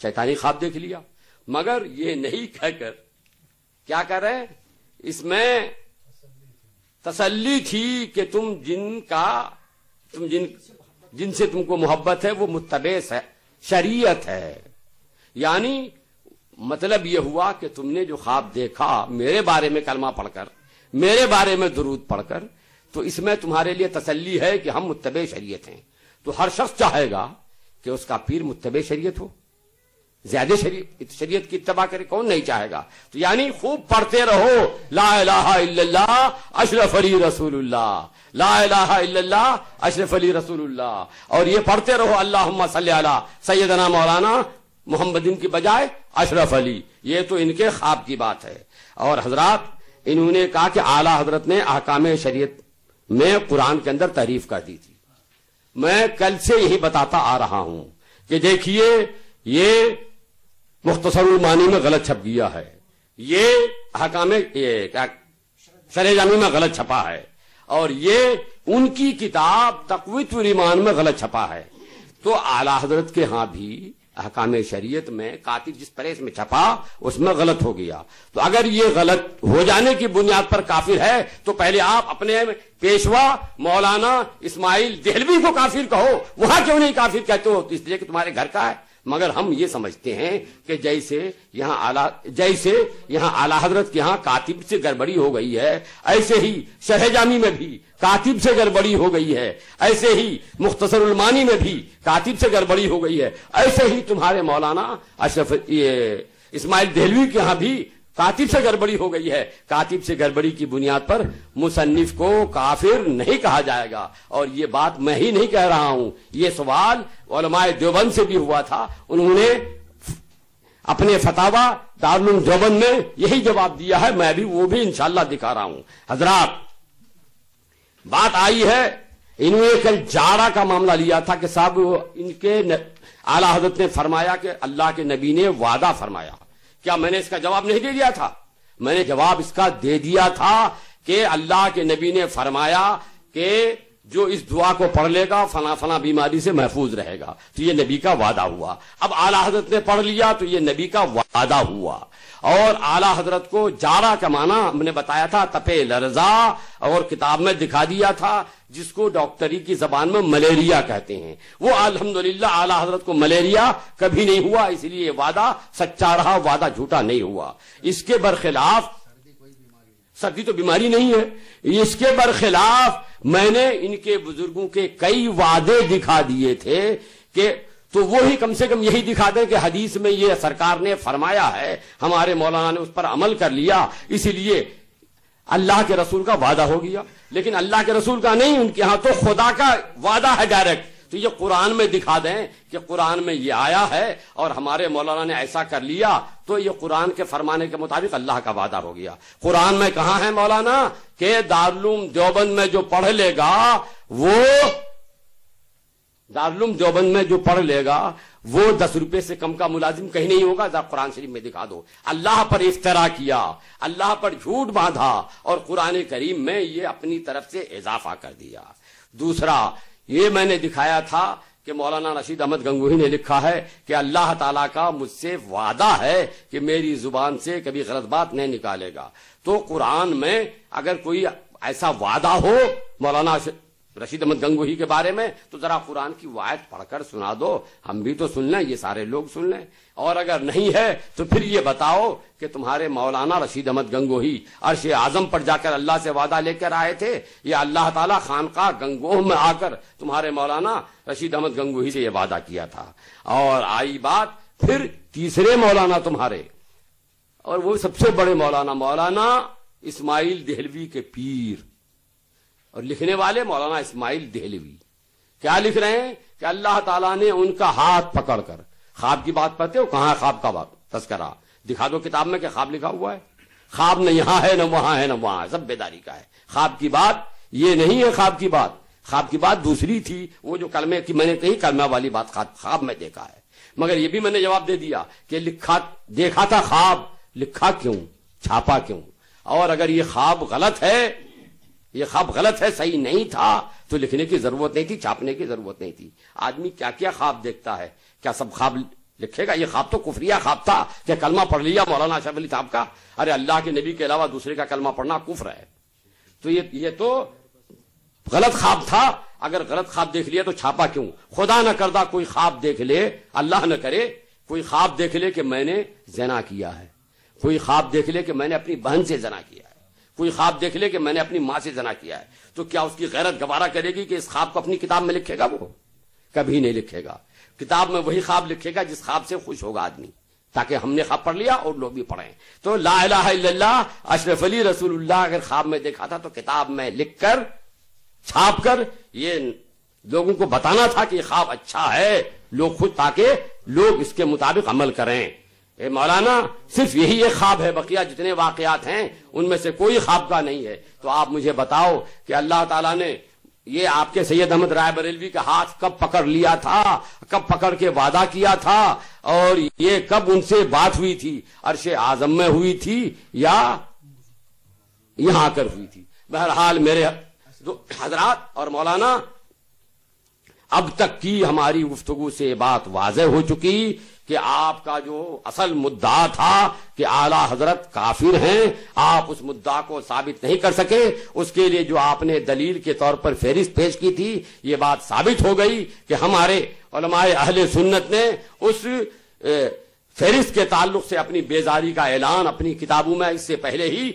شیطانی خواب دیکھ لیا، مگر یہ نہیں کہہ کر کیا کر رہے، اس میں تسلی تھی کہ تم جن سے تم کو محبت ہے وہ متبع شریعت ہے، یعنی مطلب یہ ہوا کہ تم نے جو خواب دیکھا میرے بارے میں کلمہ پڑھ کر، میرے بارے میں درود پڑھ کر، تو اس میں تمہارے لیے تسلی ہے کہ ہم متبع شریعت ہیں، تو ہر شخص چاہے گا کہ اس کا پیر متبع شریعت ہو، زیادہ شریعت کی اتباع کرے، کون نہیں چاہے گا؟ تو یعنی خوب پڑھتے رہو لا الہ الا اللہ اشرف علی رسول اللہ، لا الہ الا اللہ اشرف علی رسول اللہ، اور یہ پڑھتے رہو اللہم صلی علی سیدنا مولانا محمدن کی بجائے اشرف علی، یہ تو ان کے خواب کی بات ہے۔ اور حضرات انہوں نے کہا کہ اعلیٰ حضرت نے احکام شریعت میں قرآن کے اندر تحریف کر دی تھی، میں کل سے یہی بتاتا آ رہا ہوں کہ دیکھیے یہ مختصر المعانی میں غلط چھپ گیا ہے، یہ احکام شرح جامی میں غلط چھپا ہے، اور یہ ان کی کتاب تقویۃ الایمان میں غلط چھپا ہے، تو اعلیٰ حضرت کے ہاں بھی احکام شریعت میں کاتب جس پریس میں چھپا اس میں غلط ہو گیا، تو اگر یہ غلط ہو جانے کی بنیاد پر کافر ہے تو پہلے آپ اپنے پیشوا مولانا اسماعیل دہلوی کو کافر کہو، وہاں کیوں نہیں کافر کہتے ہو؟ اس لیے کہ تمہارے گھر کا ہے، مگر ہم یہ سمجھتے ہیں کہ جیسے یہاں اعلیٰ حضرت کے ہاں کاتب سے گڑبڑی ہو گئی ہے، ایسے ہی شرح جامی میں بھی کاتب سے گڑبڑی ہو گئی ہے، ایسے ہی مختصر المعانی میں بھی کاتب سے گڑبڑی ہو گئی ہے، ایسے ہی تمہارے مولانا اشرف اسماعیل دہلوی کے ہاں بھی کاتب سے گڑبڑی ہو گئی ہے۔ کاتب سے گڑبڑی کی بنیاد پر مصنف کو کافر نہیں کہا جائے گا، اور یہ بات میں ہی نہیں کہہ رہا ہوں، یہ سوال علماء دیوبند سے بھی ہوا تھا، انہوں نے اپنے فتاوی دارالعلوم دیوبند میں یہی جواب دیا ہے، میں بھی وہ بھی انشاءاللہ دکھا رہا ہوں۔ حضرات بات آئی ہے، انہوں نے کل جاڑا کا معاملہ لیا تھا کہ صاحب ان کے اعلیٰ حضرت نے فرمایا کہ اللہ کے نبی نے وعدہ فرمایا، کیا میں نے اس کا جواب نہیں دے دیا تھا؟ میں نے جواب اس کا دے دیا تھا کہ اللہ کے نبی نے فرمایا کہ جو اس دعا کو پڑھ لے گا فلاں فلاں بیماری سے محفوظ رہے گا. تو یہ نبی کا وعدہ ہوا. اب اعلیٰ حضرت نے پڑھ لیا تو یہ نبی کا وعدہ ہوا. اور اعلیٰ حضرت کو جارہ کا معنی ہم نے بتایا تھا تپے لرزا، اور کتاب میں دکھا دیا تھا، جس کو ڈاکٹری کی زبان میں ملیریا کہتے ہیں. وہ الحمدللہ اعلیٰ حضرت کو ملیریا کبھی نہیں ہوا، اس لیے یہ وعدہ سچا رہا، وعدہ جھوٹا نہیں ہوا. اس کے برخلاف سردی تو بیماری نہیں ہے. اس کے برخلاف میں نے ان کے بزرگوں کے کئی وعدے دکھا دیے تھے کہ تو وہی کم سے کم یہی دکھا دیں کہ حدیث میں یہ سرکار نے فرمایا ہے، ہمارے مولانا نے اس پر عمل کر لیا، اسی لیے اللہ کے رسول کا وعدہ ہو گیا. لیکن اللہ کے رسول کا نہیں، ان کے ہاں تو خدا کا وعدہ ہے ڈائریکٹ. تو یہ قرآن میں دکھا دیں کہ قرآن میں یہ آیا ہے اور ہمارے مولانا نے ایسا کر لیا، تو یہ قرآن کے فرمانے کے مطابق اللہ کا وعدہ ہو گیا. قرآن میں کہاں ہے مولانا کہ دارالعلوم دیوبند میں جو پڑھ لے گا وہ دارالعلوم دیوبند میں جو پڑھ لے گا وہ 10 روپے سے کم کا ملازم کہیں نہیں ہوگا. ذرا قرآن شریف میں دکھا دو. اللہ پر افترا کیا، اللہ پر جھوٹ باندھا اور قرآن کریم میں یہ اپنی طرف سے اضافہ کر دیا. دوسرا یہ میں نے دکھایا تھا کہ مولانا رشید احمد گنگوہی نے لکھا ہے کہ اللہ تعالیٰ کا مجھ سے وعدہ ہے کہ میری زبان سے کبھی غلط بات نہیں نکالے گا. تو قرآن میں اگر کوئی ایسا وعدہ ہو مولانا رشید احمد گنگوہی کے بارے میں تو ذرا قرآن کی آیت پڑھ کر سنا دو، ہم بھی تو سن لیں، یہ سارے لوگ سن لیں. اور اگر نہیں ہے تو پھر یہ بتاؤ کہ تمہارے مولانا رشید احمد گنگوہی عرش اعظم پر جا کر اللہ سے وعدہ لے کر آئے تھے یا اللہ تعالیٰ خانقاہ گنگوہ میں آ کر تمہارے مولانا رشید احمد گنگوہی سے یہ وعدہ کیا تھا. اور آئی بات پھر تیسرے مولانا تمہارے، اور وہ سب سے بڑے مولانا اسماعیل دہلوی کے پیر، اور لکھنے والے مولانا اسماعیل دہلوی کیا لکھ رہے ہیں کہ اللہ تعالیٰ نے ان کا ہاتھ پکڑ کر خواب کی بات پڑھتے ہو، کہاں ہے خواب کا تذکرہ؟ دکھا دو کتاب میں کہ خواب لکھا ہوا ہے. خواب نہ یہاں ہے نہ وہاں ہے نہ وہاں ہے، سب بیداری کا ہے. خواب کی بات یہ نہیں ہے. خواب کی بات دوسری تھی، وہ جو کلمے کی میں نے کہی، کلمہ والی بات خواب میں دیکھا ہے. مگر یہ بھی میں نے جواب دے دیا کہ دیکھا تھا خواب، لکھا کیوں، چھاپا کیوں؟ اور اگر یہ خواب غلط ہے، صحیح نہیں تھا تو لکھنے کی ضرورت نہیں تھی، چھاپنے کی ضرورت نہیں تھی. آدمی کیا کیا خواب دیکھتا ہے، کیا سب خواب لکھے گا؟ یہ خواب تو کفریہ خواب تھا کہ کلمہ پڑھ لیا مولانا اشرف علی صاحب کا. ارے اللہ کے نبی کے علاوہ دوسرے کا کلمہ پڑھنا کفر ہے. تو یہ تو غلط خواب تھا. اگر غلط خواب دیکھ لیا تو چھاپا کیوں؟ خدا نہ کردہ کوئی خواب دیکھ لے، اللہ نہ کرے کوئی خواب دیکھ لے کہ میں نے زنا کیا ہے، کوئی خواب دیکھ لے کہ میں نے اپنی بہن سے زنا کیا ہے، کوئی خواب دیکھ لے کہ میں نے اپنی ماں سے زنا کیا ہے، تو کیا اس کی غیرت گوارا کرے گی کہ اس خواب کو اپنی کتاب میں لکھے گا؟ وہ کبھی نہیں لکھے گا. کتاب میں وہی خواب لکھے گا جس خواب سے خوش ہوگا آدمی، تاکہ ہم نے خواب پڑھ لیا اور لوگ بھی پڑھیں. تو لا الہ الا اللہ اشرف علی رسول اللہ اگر خواب میں دیکھا تھا تو کتاب میں لکھ کر چھاپ کر یہ لوگوں کو بتانا تھا کہ یہ خواب اچھا ہے، لوگ خود، تاکہ لوگ اس کے مطابق عمل کریں. اے مولانا صرف یہی ایک خواب ہے، بقیہ جتنے واقعات ہیں ان میں سے کوئی خواب کا نہیں ہے. تو آپ مجھے بتاؤ کہ اللہ تعالیٰ نے یہ آپ کے سید احمد رائے بریلوی کا ہاتھ کب پکڑ لیا تھا، کب پکڑ کے وعدہ کیا تھا، اور یہ کب ان سے بات ہوئی تھی؟ عرش اعظم میں ہوئی تھی یا یہاں کر ہوئی تھی؟ بہرحال میرے حضرات اور مولانا، اب تک کی ہماری گفتگو سے یہ بات واضح ہو چکی کہ آپ کا جو اصل مدعا تھا کہ اعلیٰ حضرت کافر ہیں، آپ اس مدعا کو ثابت نہیں کر سکے. اس کے لیے جو آپ نے دلیل کے طور پر فہرست پیش کی تھی، یہ بات ثابت ہو گئی کہ ہمارے علماء اہل سنت نے اس فہرست کے تعلق سے اپنی بیزاری کا اعلان اپنی کتابوں میں اس سے پہلے ہی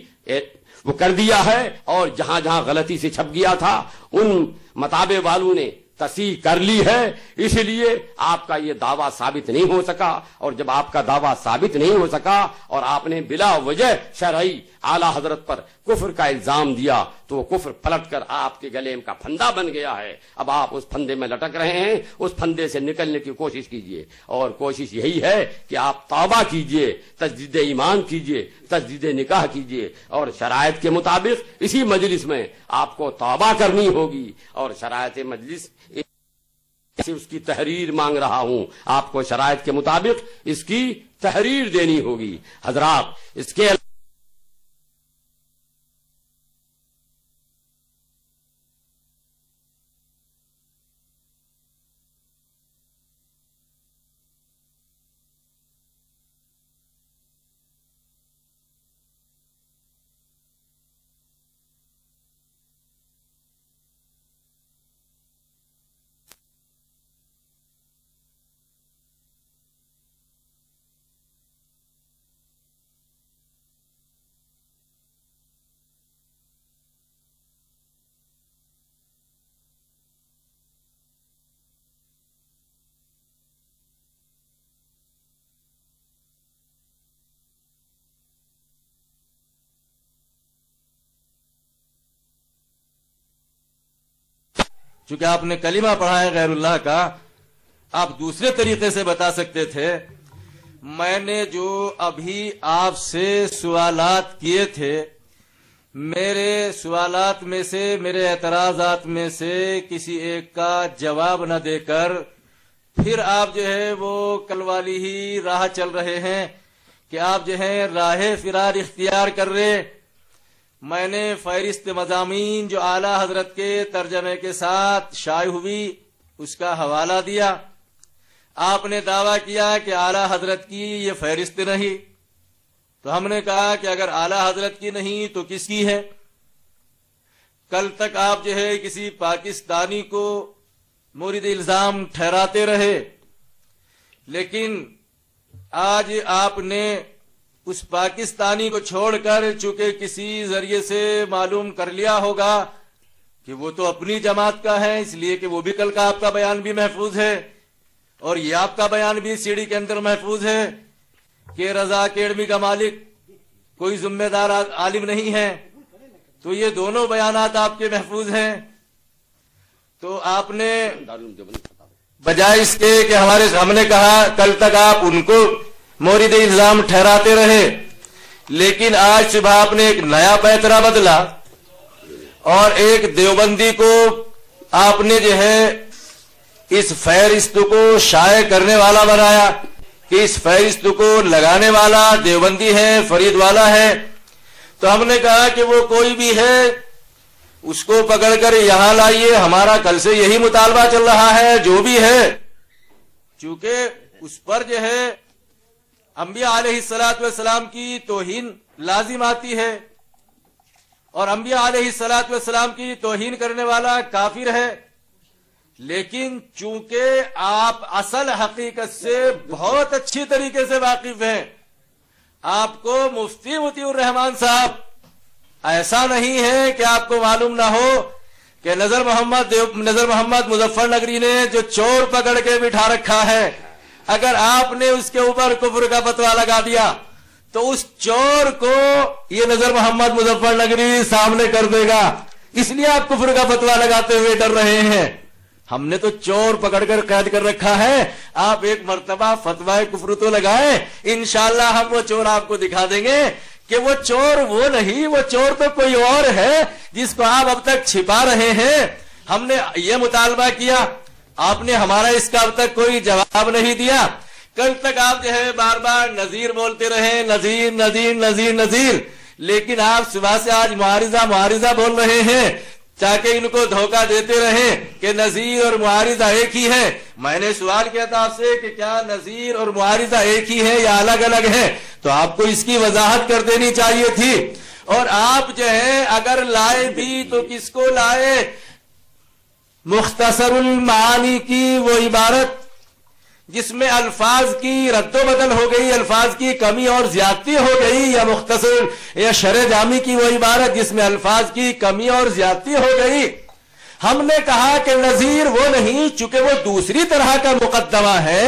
وہ کر دیا ہے، اور جہاں جہاں غلطی سے چھپ گیا تھا ان مطابع والوں نے تصحیح کر لی ہے. اس لیے آپ کا یہ دعویٰ ثابت نہیں ہو سکا، اور جب آپ کا دعویٰ ثابت نہیں ہو سکا اور آپ نے بلا وجہ شرعی اعلیٰ حضرت پر کفر کا الزام دیا تو وہ کفر پلٹ کر آپ کے گلے کا پھندا بن گیا ہے. اب آپ اس پھندے میں لٹک رہے ہیں، اس پھندے سے نکلنے کی کوشش کیجئے، اور کوشش یہی ہے کہ آپ توبہ کیجئے، تجدید ایمان کیجئے، تجدید نکاح کیجئے، اور شرائط کے مطابق اسی مجلس میں آپ کو توبہ کرنی ہوگی، اور شرائط مجلس اس کی تحریر مانگ رہا ہوں، آپ کو شرائط کے مطابق اس کی تحریر دینی ہوگی. حضرات اس کے چونکہ آپ نے کلمہ پڑھا ہے غیر اللہ کا، آپ دوسرے طریقے سے بتا سکتے تھے۔ میں نے جو ابھی آپ سے سوالات کیے تھے، میرے سوالات میں سے، میرے اعتراضات میں سے کسی ایک کا جواب نہ دے کر پھر آپ جو ہے وہ کل والی ہی راہ چل رہے ہیں کہ آپ جو ہے راہ فرار اختیار کر رہے۔ میں نے فہرست مضامین جو اعلی حضرت کے ترجمے کے ساتھ شائع ہوئی اس کا حوالہ دیا۔ آپ نے دعویٰ کیا کہ اعلی حضرت کی یہ فہرست نہیں، تو ہم نے کہا کہ اگر اعلی حضرت کی نہیں تو کس کی ہے؟ کل تک آپ جو ہے کسی پاکستانی کو مورد الزام ٹھہراتے رہے، لیکن آج آپ نے اس پاکستانی کو چھوڑ کر چونکہ کسی ذریعے سے معلوم کر لیا ہوگا کہ وہ تو اپنی جماعت کا ہے، اس لیے کہ وہ بھی کل کا آپ کا بیان بھی محفوظ ہے اور یہ آپ کا بیان بھی سیڑھی کے اندر محفوظ ہے کہ رضا اکیڈمی کا مالک کوئی ذمہ دار عالم نہیں ہے، تو یہ دونوں بیانات آپ کے محفوظ ہیں۔ تو آپ نے بجائے اس کے کہ ہم نے کہا کل تک آپ ان کو مورد الزام ٹھہراتے رہے، لیکن آج صبح آپ نے ایک نیا پیترا بدلا اور ایک دیوبندی کو آپ نے جو ہے اس فہرست کو شائع کرنے والا بنایا کہ اس فہرست کو لگانے والا دیوبندی ہے، فرید والا ہے۔ تو ہم نے کہا کہ وہ کوئی بھی ہے اس کو پکڑ کر یہاں لائیے، ہمارا کل سے یہی مطالبہ چل رہا ہے جو بھی ہے، چونکہ اس پر جو ہے انبیاء علیہ الصلوۃ والسلام کی توہین لازم آتی ہے اور انبیاء علیہ الصلوۃ والسلام کی توہین کرنے والا کافر ہے۔ لیکن چونکہ آپ اصل حقیقت سے بہت اچھی طریقے سے واقف ہیں، آپ کو مفتی مطیع الرحمان صاحب ایسا نہیں ہے کہ آپ کو معلوم نہ ہو کہ نظر محمد مظفر نگری نے جو چور پکڑ کے بٹھا رکھا ہے، اگر آپ نے اس کے اوپر کفر کا فتویٰ لگا دیا تو اس چور کو یہ نظر محمد مظفر نگری سامنے کر دے گا، اس لیے آپ کفر کا فتویٰ لگاتے ہوئے ڈر رہے ہیں۔ ہم نے تو چور پکڑ کر قید کر رکھا ہے، آپ ایک مرتبہ فتویٰ کفر تو لگائیں، انشاءاللہ ہم وہ چور آپ کو دکھا دیں گے کہ وہ چور وہ نہیں، وہ چور تو کوئی اور ہے جس کو آپ اب تک چھپا رہے ہیں۔ ہم نے یہ مطالبہ کیا، آپ نے ہمارا اس کا اب تک کوئی جواب نہیں دیا۔ کل تک آپ جو ہے بار بار نذیر بولتے رہے، نذیر نذیر نذیر نذیر، لیکن آپ صبح سے آج معارضہ بول رہے ہیں تاکہ ان کو دھوکہ دیتے رہیں کہ نذیر اور معارضہ ایک ہی ہے۔ میں نے سوال کیا تھا آپ سے کہ کیا نذیر اور معارضہ ایک ہی ہے یا الگ الگ ہے، تو آپ کو اس کی وضاحت کر دینی چاہیے تھی۔ اور آپ جو ہے اگر لائے بھی تو کس کو لائے؟ مختصر المعانی کی وہ عبارت جس میں الفاظ کی رد و بدل ہو گئی، الفاظ کی کمی اور زیادتی ہو گئی، یا مختصر یا شرح جامی کی وہ عبارت جس میں الفاظ کی کمی اور زیادتی ہو گئی۔ ہم نے کہا کہ نذیر وہ نہیں، چونکہ وہ دوسری طرح کا مقدمہ ہے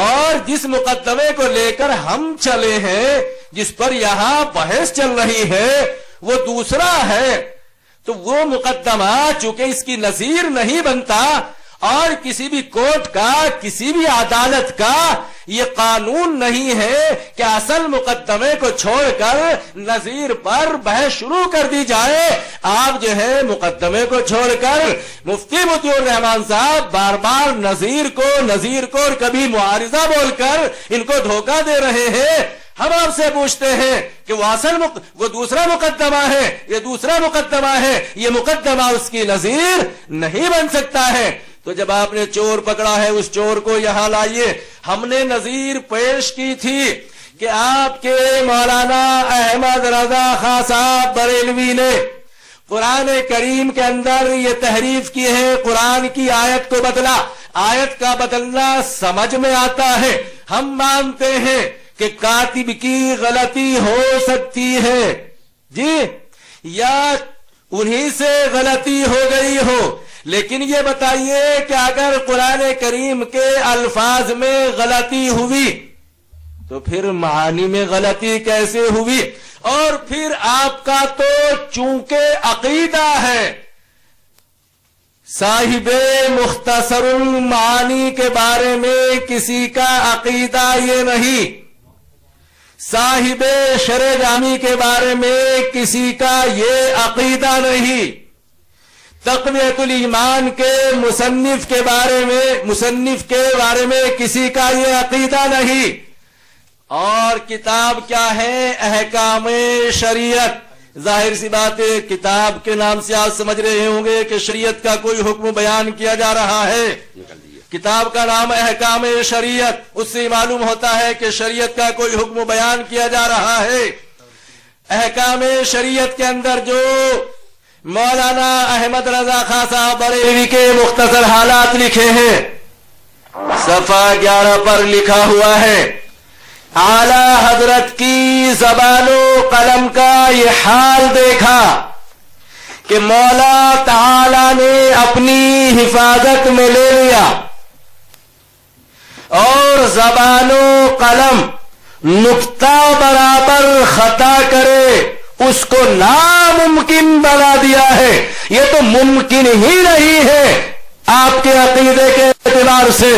اور جس مقدمے کو لے کر ہم چلے ہیں، جس پر یہاں بحث چل رہی ہے، وہ دوسرا ہے۔ تو وہ مقدمہ چونکہ اس کی نظیر نہیں بنتا اور کسی بھی کورٹ کا، کسی بھی عدالت کا یہ قانون نہیں ہے کہ اصل مقدمے کو چھوڑ کر نظیر پر بحث شروع کر دی جائے۔ آپ جو ہے مقدمے کو چھوڑ کر مفتی مطیع الرحمان صاحب بار بار نظیر کو اور کبھی معارضہ بول کر ان کو دھوکہ دے رہے ہیں۔ ہم آپ سے پوچھتے ہیں کہ وہ دوسرا مقدمہ ہے، یہ دوسرا مقدمہ ہے، یہ مقدمہ اس کی نظیر نہیں بن سکتا ہے۔ تو جب آپ نے چور پکڑا ہے اس چور کو یہاں لائیے۔ ہم نے نظیر پیش کی تھی کہ آپ کے مولانا احمد رضا خان صاحب بریلوی نے قرآن کریم کے اندر یہ تحریف کی ہے، قرآن کی آیت کو بدلا۔ آیت کا بدلنا سمجھ میں آتا ہے، ہم مانتے ہیں کہ کاتب کی غلطی ہو سکتی ہے جی، یا انہی سے غلطی ہو گئی ہو، لیکن یہ بتائیے کہ اگر قرآن کریم کے الفاظ میں غلطی ہوئی تو پھر معانی میں غلطی کیسے ہوئی؟ اور پھر آپ کا تو چونکہ عقیدہ ہے صاحب مختصر المعانی کے بارے میں کسی کا عقیدہ یہ نہیں، صاحب شرح جامی کے بارے میں کسی کا یہ عقیدہ نہیں، تقویت الایمان کے مصنف کے بارے میں کسی کا یہ عقیدہ نہیں۔ اور کتاب کیا ہے؟ احکام شریعت۔ ظاہر سی بات ہے، کتاب کے نام سے آپ سمجھ رہے ہوں گے کہ شریعت کا کوئی حکم بیان کیا جا رہا ہے۔ کتاب کا نام احکام شریعت، اس سے معلوم ہوتا ہے کہ شریعت کا کوئی حکم بیان کیا جا رہا ہے۔ احکام شریعت کے اندر جو مولانا احمد رضا خان صاحب بریلوی کے مختصر حالات لکھے ہیں، صفحہ 11 پر لکھا ہوا ہے، اعلی حضرت کی زبان و قلم کا یہ حال دیکھا کہ مولا تعالی نے اپنی حفاظت میں لے لیا، اور زبان و قلم نقطہ برابر خطا کرے اس کو ناممکن بنا دیا ہے۔ یہ تو ممکن ہی نہیں ہے آپ کے عقیدے کے اعتبار سے،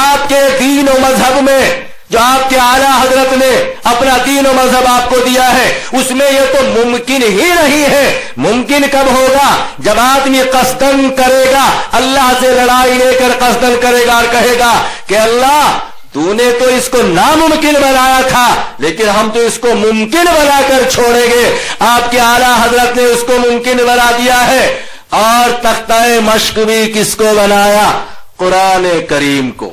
آپ کے دین و مذہب میں جو آپ کے اعلیٰ حضرت نے اپنا دین و مذہب آپ کو دیا ہے، اس میں یہ تو ممکن ہی نہیں ہے۔ ممکن کب ہوگا؟ جب آدمی قصدن کرے گا، اللہ سے لڑائی لے کر قصدن کرے گا اور کہے گا کہ اللہ تو نے تو اس کو ناممکن بنایا تھا، لیکن ہم تو اس کو ممکن بنا کر چھوڑیں گے۔ آپ کے اعلیٰ حضرت نے اس کو ممکن بنا دیا ہے۔ اور تختہ مشق بھی کس کو بنایا؟ قرآن کریم کو۔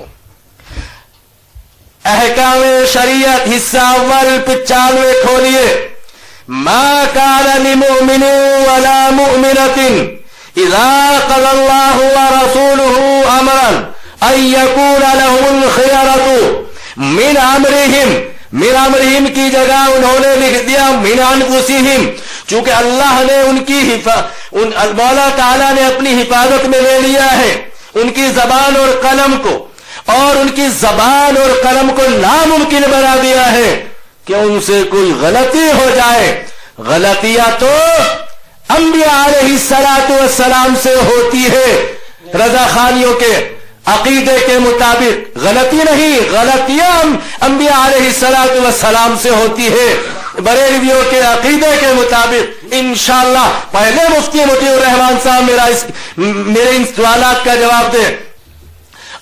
احکام شریعت حصہ اول 95 کھولیے۔ ما کان لمؤمن ولا مؤمنۃ اذا قضى الله ورسوله امرا ان يكون لهم الخيرة من امرهم کی جگہ انہوں نے لکھ دیا من انفسهم، چونکہ اللہ نے ان کی مولا تعالیٰ نے اپنی حفاظت میں لے لیا ہے ان کی زبان اور قلم کو، اور ان کی زبان اور قلم کو ناممکن بنا دیا ہے کہ ان سے کوئی غلطی ہو جائے۔ غلطیاں تو انبیاء علیہ السلام سے ہوتی ہے، رضا خانیوں کے عقیدے کے مطابق غلطی نہیں، غلطیاں انبیاء علیہ السلام سے ہوتی ہے۔ بریلویوں کے عقیدے کے مطابق انشاءاللہ پہلے مفتی مطیع الرحمان صاحب میرے ان سوالات کا جواب دیں،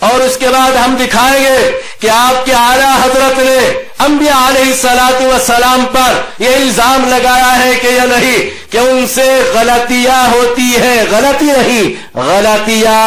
اور اس کے بعد ہم دکھائیں گے کہ آپ کے اعلیٰ حضرت نے انبیاء علیہ السلام پر یہ الزام لگایا ہے کہ یا نہیں کہ ان سے غلطیاں ہوتی ہیں۔ غلطی نہیں، غلطیاں